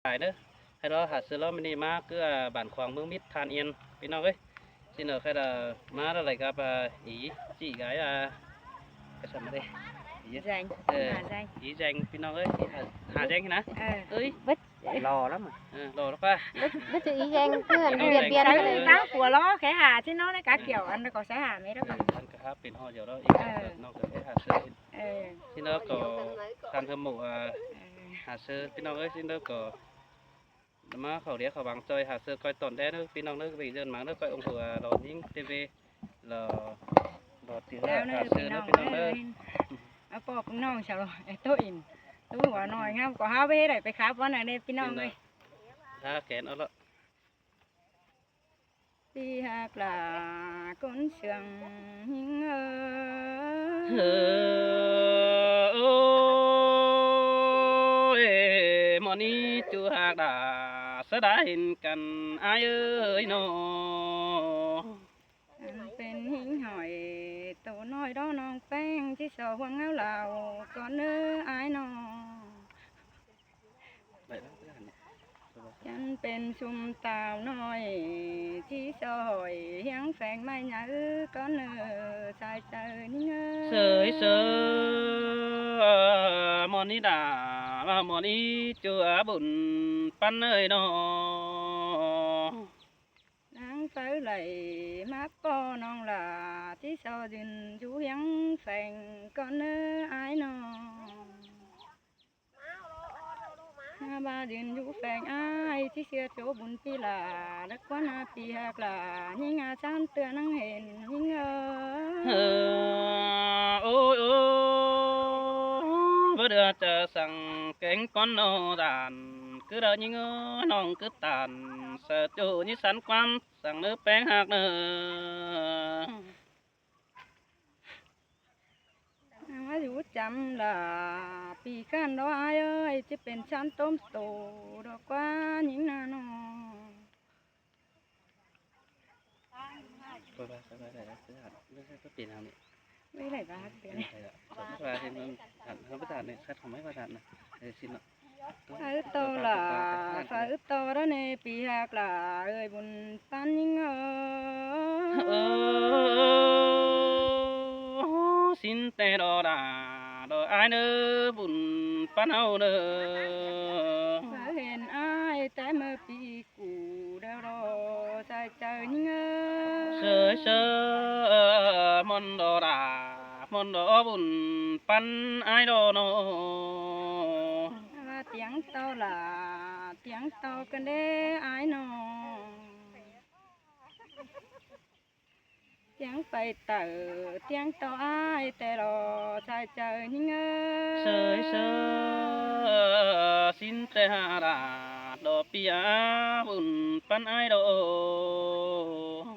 ายเด้อให้เราหาซื้อเราไม่ได้มาคือบ้านขวางเมืองมิตรทานเอียนพี่น้องเอ้ยxin ở khai là má đó lại gặp ý chị gái cái sao mà đây ý danh danh ý danhพี่น้องเอ้ยหาdanhนะเอ้ย bích รอแล้วmà rò đó pa bích chữ ý danh cứ ăn Ý danh. biên Cái biên đó của nó cái hà chứ nó cả kiểu ăn nó có sẽ hà mấy đó ăn cáiเป็นห่อเดียวแล้วอีกนอกจากหาซื้อที่น้องก็การทำหมูหาซื้อพี่น้องเอ้ยที่น้องก็มาเขาเรียกเขาบางจอยหาซื้อcoi tổn đen nữaพี่น้องnữa vì dân mạng nữa coi ông vừa đón những TV là đọt thì hạt sơ nóพี่น้องเด้อ เอาปอกน้องเฉลยตัวอิ่มตัวหัวหน่อยงามก็หาไปได้ไปครับวันไหนเนี่ยพี่น้องเลย ถ้าแขนเอาละ พี่หักlà con sươngหิ้งโอ้ยมอนี้จูหากดาสดาเห็นกันอายเอ้ยน้อ เป็นหิ้งหอยตัวน้อยดอน้องแป้งที่สาวเงาเหล่าก่อนเนื้ออายน้องฉันเป็นชุมตาวน้อยที่ซอยเฮียงแฝงไม่หนาก่อนเนื้อชายเจอนี่เง เสยเสยมอนี้ดามอนี้จูบุญปันเอ้ยน้อ nắng phải lầy mát po non là tí sao dừng chú hiến phèn con ơ ai nọ ba dừng chú phèn ai tí xưa chỗ bún pi là đất quá na pi hạt là nhưng chan tựa nắng hèn nhưng ôi ôi bữa đưa chờ sang cánh con nô đàn cứ đợi những nòng cứ tàn sợ chủ như sắn quan sang nước bén hạt nữa má chú chăm là pi can đó ai ơi chứเป็นชั้นต้มโตดอกกว่าnhữngนาโน coi ba sao ba này sẽ hạt nó sẽ có tiền nào này mấy này ba tiền này ba thì nó hạt không biết hạt này sát không mấy ba hạt này để xin ạ phải to là phải to đó nè pi hạt là ơi buồn pan nhưng xin tê đò đà đò ai nữa buồn pan hậu nữa phải hẹn ai té mơ pi cù đeo đò sai trời nhưng sơ sơ mòn đò đà mòn đò buồn pan ai đò nó tiếng to là tiếng to cần đê ai nó tiếng bay tờ tiếng to ai tè lò sai trời nhưng sơ sơ xin tê hà đà đò pia buồn pan ai đò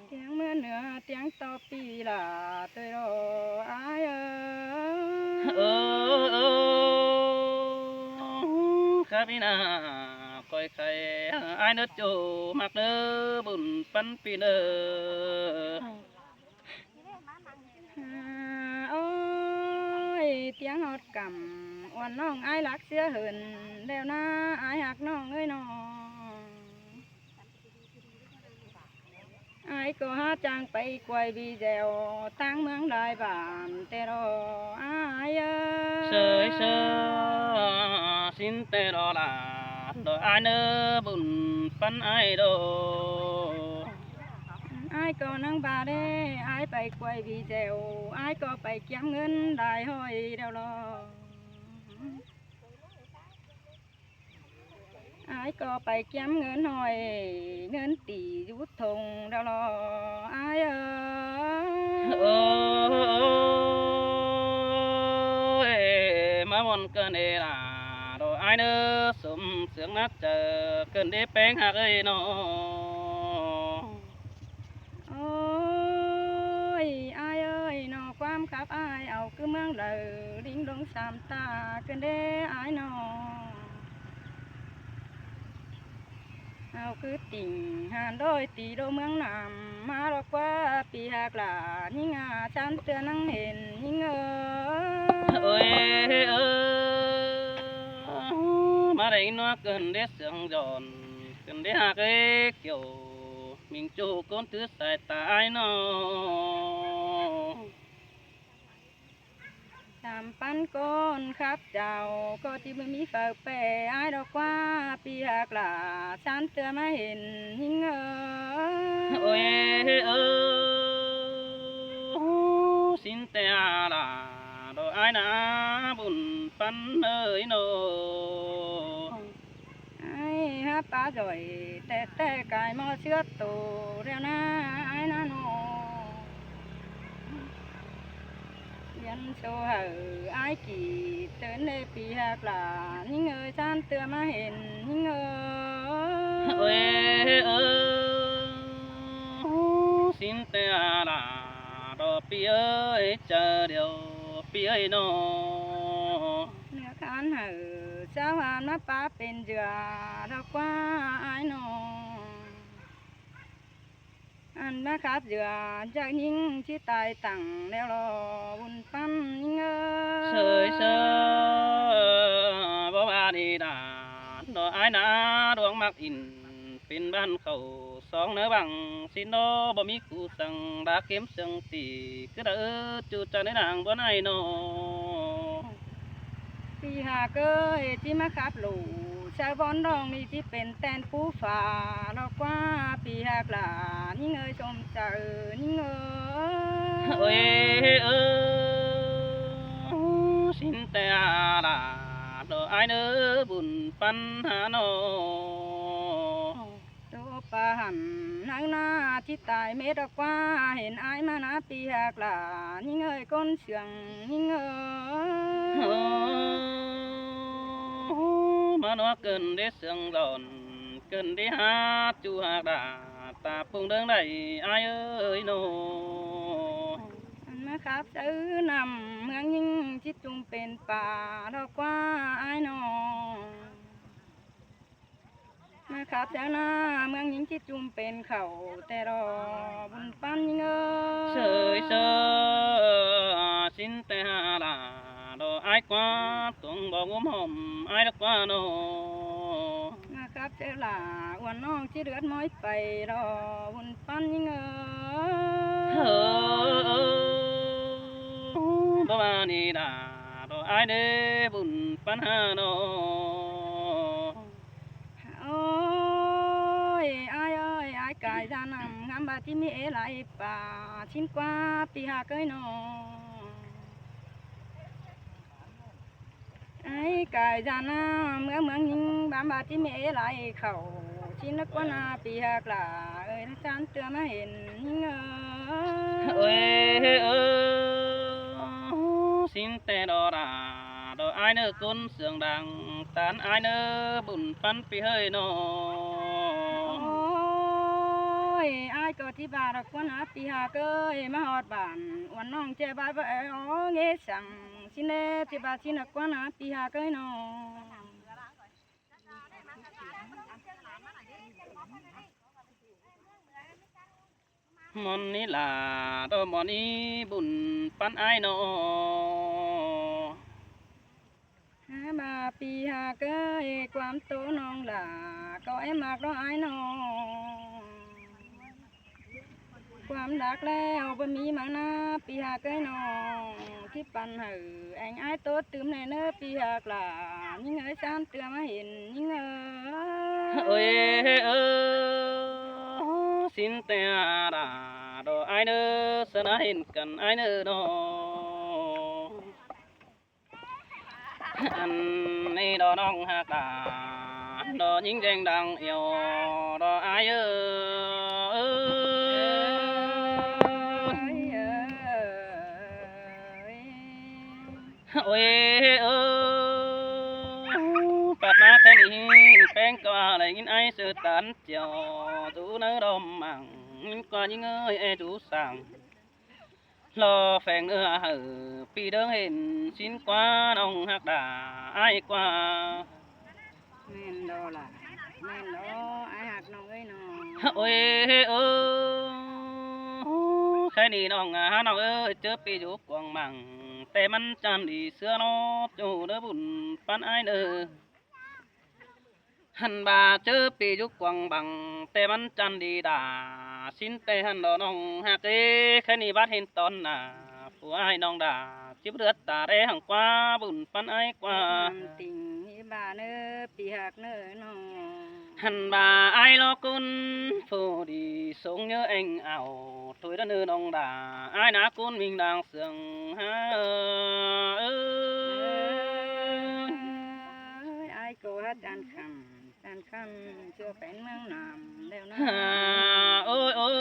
tiếng mưa nữa tiếng to pi là tê lò ai Kabina coi khai ai nước chỗ mặc nơ bùn pan pi nơ ôi tiếng hót cầm oanน้องai lạc xưa hờn đeo na ai hạcน้องơi nó ai có hát trang bay quay video tăng mướn đại bản tê đồ ai sơi sơ xin tê đò là đò ai nơ bùn pan ai đô ai có năng bà đê ai bay quay video ai có bay kiếm ngân đại hội đeo lo ai có bay kiếm ngân hỏi ngân tỷ rút thùng đeo lo ai ơi má bọn cơn đê là đò ai nơ sum sướng nát chờ cơn đê bén hạc ơi nó ôi ai ơi nóความkhắp ai ảo cứ mang lời đinh đông sam ta cơn đê ai nó ảo cứ tình hàn đôi tỷ đô mương nằm mà đó qua pi hạc là nhưng chan tựa năng hèn nhưng ơi ơi mà đấy nó cần để sương giòn cần để hạ cái kiểu mình chủ con thứ sai tai nó สามปันก้นครับเจ้าก็ที่ไม่มีฝากแปรอายดอกว่าปีหากลาฉันเตือมาเห็นหิงôi ơ xin te là đồ ai nà buồn pan ơi nô ไอ้ฮะป้าจ่อยแต่กายมอเชื้อโตเรียวนะไอ้นาโนยันโชว์ไอ้กี่เตือนในปีหากลาหิงฉันเตือมาเห็นหิงôi ơ xin te là đồ pi ơi chờ điều pi ơi nô เนื้อขันเจ้าหานมาป้าเป็นเจือดอกว่าไอ้นออันมาขับเจือจากยิงที่ตายตั้งแล้วรอบุญปั้นยิงsơi sơบ่ว่าดีดาดอกไอ้นาดวงมักอินเป็นบ้านเขาสองเนื้อบังสิโนบ่มีกูสั่งดาเข็มเสียงตีก็เด้อจูจันในนางบ่ไหนโน ปีหาเกยที่มาขับหลูชาวบอนดองนี่ที่เป็นแตนปูฟ้าดอกว่าปีหากลายิงชมเจอยิงôi ơ xin te là đồ ai nỡ buồn pan hà nô ตัวปาหันนางนาที่ตายเม็ดกว่าเห็นอายมานาปีหากลายิ่งก้นเสียงยิ่งmà nó cần để sương giòn cần để hát chu hạc đà ta phùng đơn đầy ai ơi nô อันมาครับซื้อนำเมืองยิ่งจิตจุงเป็นป่าดอกว่าอายนอมาครับเจ้าหน้าเมืองยิ่งจิตจุงเป็นเขาแต่รอบุญปั้นยิ่งsơi sơ xin te hà là đồ ai quá tuồng bò gốm hòm ai đất quá nô มาครับเจ้าหล่าอ้วนน้องที่เลือดม้อยไปรอบุญปั้นยิ่งบ่มานี่ดาđồ ai để buồn pan hà nô โอ้ยอายเอ้ยอายกายจานำงามบาที่มีเอไหลป่าชินกว่าปีหาเกยนอไอ้กายจานาเมืองยิงบามบาที่มีเอไหลเขาชินนักว่านาปีหากลาเอ้ยจานเตือมาเห็นยิงôi ơ xin te đò đà đồ ai nỡ côn sương đằng tán ai nỡ buồn pan pi hơi nô โอ้ยอายก็ที่บารักว่านาปีหาเกยมาหอดบ้านวันน้องเจ็บไปอ๋อเงี้ยสั่งชินเล่ที่บาชินักว่านาปีหาเกยนอ món ní là đồ món ní buồn pan ai nô หาบาปีหาเกยความโตน้องหล่าก็ไอ้มากร้อยน้องความรักแล้วบ่มีมานาปีหาเกยน้องที่ปันแองไอ้โตตื่มในเนื้อปีหากลายิ่งจานเตือมาเห็นยิ่งôi ơ xin te đà đồ ai nỡ sơn ai cần ai nỡ nô anh này đồ nong hạt đà đồ những danh đang yêu đồ ai ơi ôi ơ bạt má cái này bén qua lại những ai sự tán chiều tú nỡ đom mảng qua những ơi chú sang lo phèn nữa hở pi đỡ hình xin qua nông hạt đà ai qua แม่นดอล่ะแม่นดอไอ้หักน้องเอ้ยน้อง ôi ơ cái này nông ơi chớ pi chú quăng mảngแต่มันจำดีเสื้อเนาะจูเด้อบุญปันไอ้เด้อ หันบาเจอปียุกกวางบังแต่มันจันดีดาสินแต่หันดอน้องหักเอแค่นี้บัดเห็นตอนหน้าผู้อ้ายน้องดาจิบเลือดตาแดหังกว่าบุญปันไอ้กว่า ติงบาเนื้อปีหักเนื้อน้อง หันbà ai lo cún phù đi sống nhớ anh ảo tôi đã nương ông đà ai ná cún mình đang sương ha ai cô hát đàn khăn chưa phải mang nằm đeo nó ôi ôi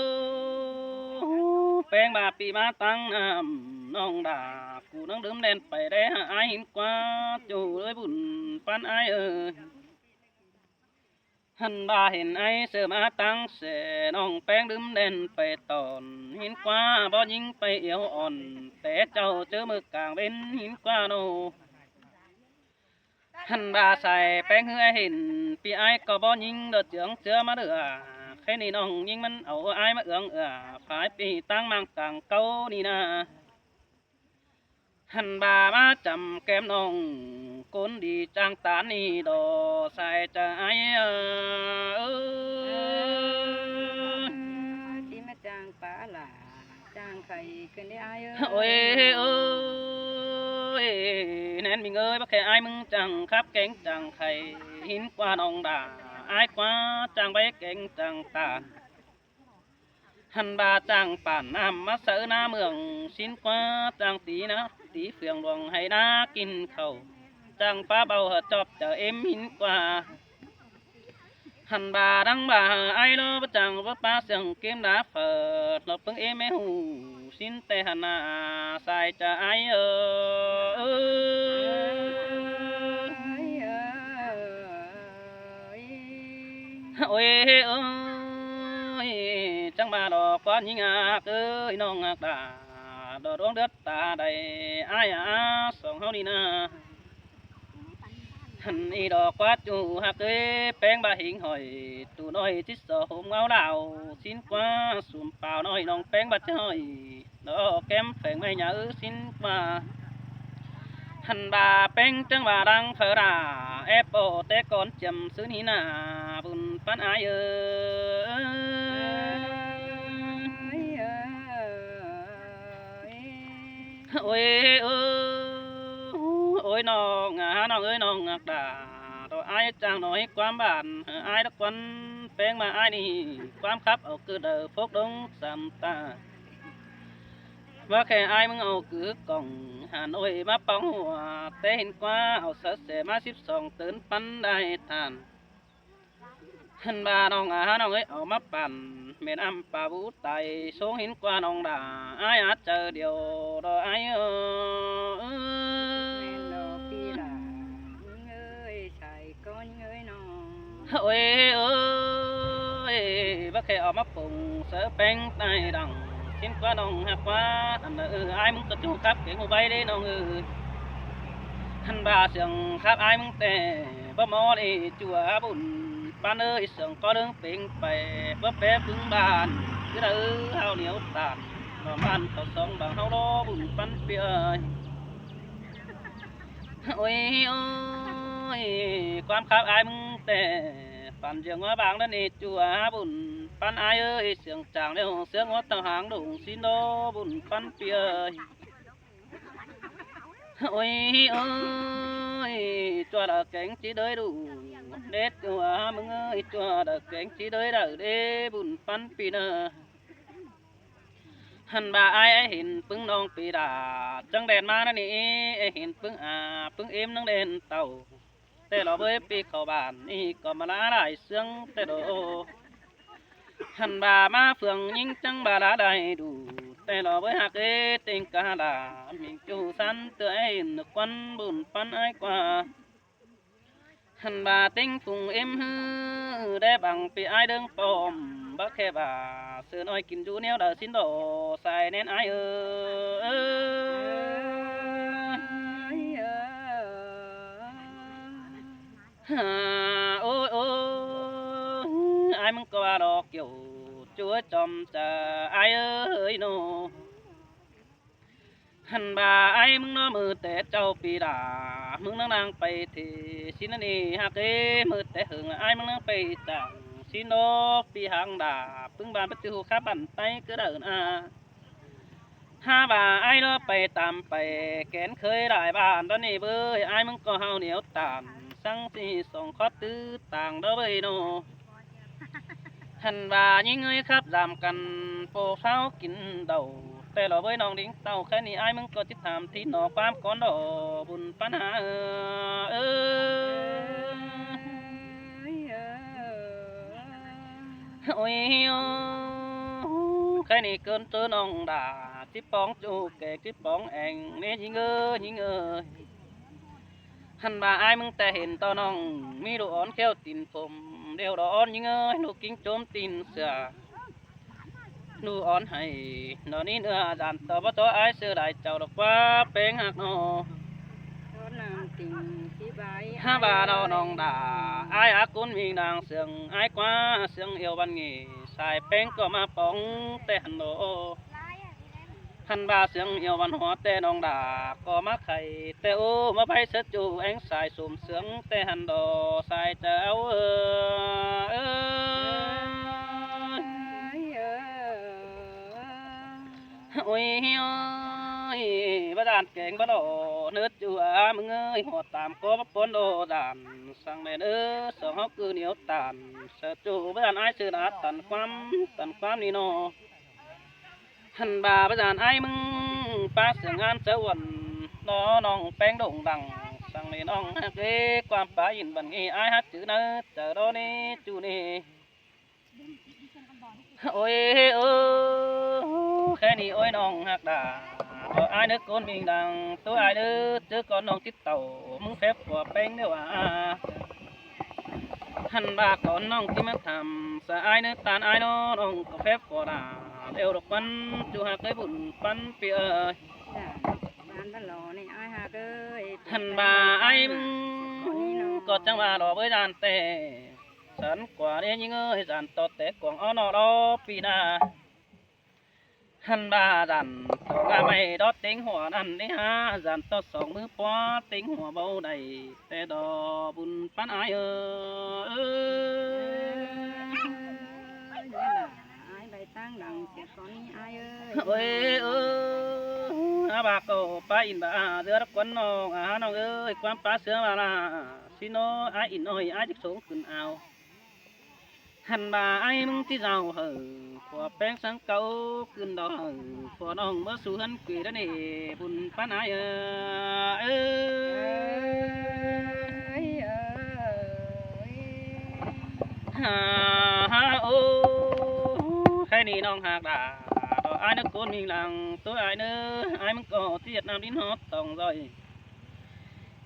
phèn bà pì má tăng nằm ông đà cụ nắng đớm đen phải đé ai hin qua chủ ơi buồn pan ai ơiหันบาเห็นไอ้เสือมาตั้งเสน้องแป้งดื่มเด่นไปตอนหินกว่าบ่ยิงไปเอียวอ่อนแต่เจ้าเจอมือกลางเป็นหินกว่าโนหันบาใส่แป้งเหือเห็นปีไอ้ก็บ่ยิงเดือดเจืองเจือมาเดือแค่นี้น้องยิงมันเอาไอ้มาผายปีตั้งมังกลางเก้านี่นะหันบามาจำแก้มน้องคนดีจังตานี่ดอใส่ใจที่มาจางปลาหล่าจางไข่ขึ้นได้อ้าย โอ้ยเอ้ยแน่นมิงเอ้ยบ่แค่อ้ายมึงจังครับเก่งจังไข่หินกว่าน้องด่าอ้ายกว่าจังใบเก่งจังตาหันบาจังป่านน้ำมาเสือหน้าเมืองสินกว่าจังตีนะตีเฟืองดวงให้น้ากินเขาจังป้าเบาเหจอบเจอเอ็มหินกว่าหันบาดังบาไอ้โลบจังว่าป้าเสียงเกมดาเฟิดเราเพิ่งเอ็มไม่หูสินแต่หันนาใส่จะไอ้โอ้ยเอ้ยจังบาดอกก้อนยิงเอ้ยน้องดาดอกดวงเดือดตาใดไอ้สองเฮานี่นะหันอีดอกวัดอยู่หักเอ้แป้งบาหิงหอยตูน้อยที่สอหมเงาดาวสินกว่าสุ่มเปล่าน้อยน้องแป้งบาจ้อยดอกแก้มแฝงไม่หยาสินกว่าหันบาแป้งจังบาดังเฟราแอปโอแต่ก่อนจำซื้อนี่นาบุญปันอายโอ้ยเอ้ยโอ้ยน้องน้องเอ้ยน้องด่าตัวไอ้จังหน่อยความบานไอ้ตะควันแป้งมาไอ้นี่ความคับเอาคือเดือพกดงสัมตาว่าแค่ไอ้มึงเอาคือกล่องหาหน่อยมาป้องหัวแต่เห็นกว่าเอาเสษมา12ตื่นปันได้ทานหันบาน้องน้องเอ้ยเอามาปั่นเม็ดป่าบูไตสูงเห็นกว่าน้องด่าไอ้อาจเจอเดียวดอไอ้โอ้ยเอ้ยบ่แค่เอามาปรุงเสือแป้งใต้ดังชิ้นกว่าน้องหักว่าอันไอ้มึงก็จูครับเก่งหัวใบได้น้องหันบาเสียงครับไอ้มึงแต่บ่มอเลยจัวบุญปานเอ้ยเสียงก็เดินเป่งไปบ่แปรพึ่งบานคือเด้อเฮาเหนียวตาดนอมันเขาสองบางเฮารอบุญปันเปียโอ้ยโอ้ยความครับไอ้มึงแต่ปันเสียงว่าบางนั่นเอจัวบุญปันไอ้เอ้ยเสียงจางเดียวเสียงว่าต่างหางดุงสินโดบุญปันเปียโอ้ยเอ้ยจัวดอกแกงchỉ đới đủเด็ดจัวมึงเอ้ยจัวดอกแกงchỉ đới đỡเด้บุญปันปีเนอหันบาไอ้เห็นปึ้งน้องปีดาจังแดนมานั่นนี่เห็นปึ้งปึ้งเอ็มนั่งเด่นเต่าแต่เราเว้ยปีเข้าบ้านนี่ก็มาลาได้เสียงแต่โดหันบามาเฟืองยิงจังบาลาได้ดูแต่เราเว้ยหักเต็งกาดามิงจูสันเตยนึกควันบุญปันไอ้กว่าหันบาเต็งฝุ่งเอ็มฮือได้บังปีไอ้เดิงปอมบักแค่บาเสือน้อยกินจูเนียวเดาสินโดใส่แน่นไอ้โอ้ยโอ้ยไอ้มึงก็ว่าดอกอยู่chúa chom cha ai ơi no หันบาไอ้มึงน้อมือแต่เจ้าปีดา มึงนางไปที่สินนี่ฮักเอ้มืดแต่หึงไอ้มึงนางไปต่างสินกปีหางดาปึงบานประตูข้าบันไตก็เดิน5 บาทไอ้เนาะไปตามไปแกนเคยได้บ้านตอนนี้เบ้ยไอ้มึงก็เฮาเหนียวตานสังสีส่งคอตื้อต่างเด้อเบ้ยโนหันว่ายิ่งเอ้ยครับรำกันโปเช้ากินเดาแต่เราเบ้ยน้องดิ้งเต่าแค่นี้ไอ้มึงก็จิตถามที่หนอความก่อนดอบุญปัญหาเอโอ้ยแค่นี้เกินเจอน้องด่าที่ป้องจูแกที่ป้องแองเนี่ยยิงเอ้ยหันมาไอ้มึงแต่เห็นตอนน้องมีดูอ่อนแก้วตีนผมเดียวดอนยิงเอ้ยหนูกิ้งโจมตีนเสือหนูอ่อนให้นอนนี้เนื้อจานต่อบ่ต่อไอ้เสือได้เจ้าดอกว่าเป็นหักนอ5 บาทเอาน้องด่าไอ้อากุนมีนางเสืองไอ้กว่าเสืองเอวบันงี้สายแป้งก็มาป้องแต่หันโดหันบาเสียงเอววันหัวแต่น้องด่าก็มาไข่แต่โอ้มาไปเสจูแองสายสุ่มเสียงแต่หันโดสายเจ้าโอ้ยบ้านเก่งบ้านโดเนื้อจัวมึงเอ้ยหัวตามก็มาปนโดด่านสั่งแม่เนื้อสองเขาคือเหนียวตานเสจูบ้านไอ้ชื่อนาตันความนี่โนหันบาประจานไอ้มึงป้าเสียงงานเจ้าวันน้องแป้งโด่งดังสั่งแม่น้องฮักเอ้ความป้ายินบันงี้ไอ้ฮักจื้อเนื้อเจอโดนี่จูนี่โอ้ยแค่นี้โอ้ยน้องฮักด่าตัวไอ้นึกคนมีดังตัวไอ้นึกเจอก่อนน้องติดเต่ามึงเฟบกว่าแป้งเดียวหันบาก่อนน้องที่มันทำสะไอ้นึกตานไอ้น้องก็เฟบกว่าด่าเอวดอกปันจูหักได้บุญปันเปียหันบาไอ้มึงก็จังว่าดอกเบิ้ลจานเตะสันกว่าเนี่ยยิ่งเอ้ยจานต่อแต่กวางอ้อนอปีนาหันบาจันตัวงาไม่ดอดติงหัวนั่นนี่ฮะจันต่อ2 มือป้อติงหัวเบาใดแต่ดอบุญปันไอตั้งดังเสียก่อนนี้อายเอ้ยบาโกป้าอินบาเดือดกวนน้องน้องเอ้ยความป้าเสือมาละสิโนไออินน้อยไอจิกสูงขึ้นเอาหันบาไอมึงที่เราเหอขวแป้งสังเก่าขึ้นดอกเหอขวน้องเมื่อสู่หันกีดนี่บุญป้าไอโอ้แค่นี้น้องหักด่าต่อไอ้นึกคนมีหลังตัวไอ้เนื้อไอ้มึงก็เสียดน้ำดินฮอตตองรอย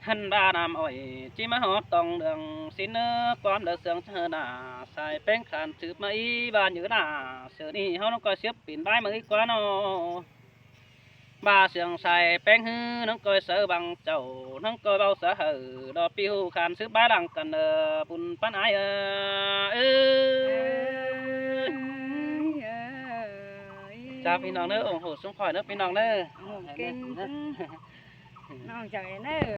หันบาน้ำอ้อยจิมาฮอตตองเดืองสินเนื้อความเดือดเสืองเธอหน้าใส่แป้งขานสืบมาอีบานอยู่หน้าเสือนี่เขาต้องก็เสียบปิ่นใบมือกว่าน้อบาเสียงใส่แป้งฮื้อน้องก้อยเสือบังเจ้าน้องก้อยเบาเสือเหอดอกปิวขานซื้อใบดังกันปุ่นปันไอจ้าพี่น้องเนอะโอ้โหสงขอยเนอะพี่น้องเนอะเก่งน้องใจเนอะ